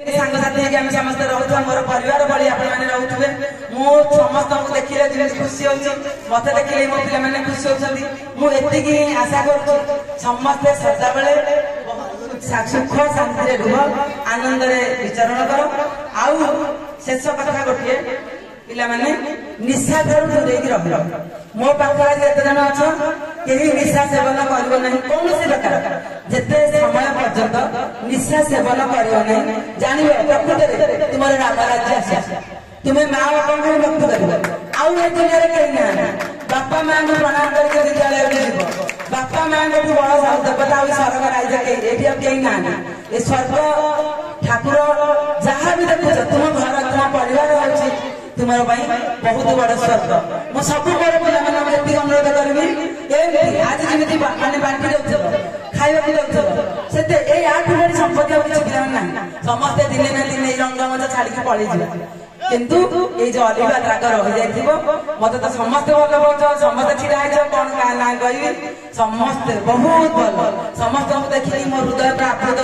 सांगसाथी आम समस्ते रोचा मोर परिवार भाई आपने रोथे मु समस्त देखिले जमी खुशी होती मत देखिले मो पे मैंने खुशी होती मुझे आशा कर समस्ते सदा बेले सुख शांति रुह आनंद विचरण कर आउ शेष कथा गोटे पिला माने निशा ठार दूरे रह मो पाखे जिते जन अच्छा कहीं निशा सेवन कर कौन प्रकार जिते समय पर्यंत निशा सेवन कर जान प्रकृत तुम राम राज्य आस तुम्हें माँ बापा को भक्त कर आउ ए दुनिया कहीं ना बापा माँ को प्रणाम करके विद्यालय जीव बापा माँ को बड़ देवता स्वर्ग राइजा कहीं ना ये स्वर्ग ठाकुर जहाँ भी देखुच तुम घर तुम परिवार अच्छी तुम बहुत बड़ स्वर्ग मुझे सब बड़ पे अनुरोध करी आज जमी मैंने बांटी दे खावा से आठू बड़ी संपत्ति किसी ना समस्ते दिने ना दिन रंगमंच छाड़ी पलि किंतु ये जो अलिबाद राग रही जाइए मत तो समस्ते भल पाच समस्ते छिड़ा है कौन क्या ना कह समस्ते बहुत भल समस्त देखिए मो हृदय प्राप्त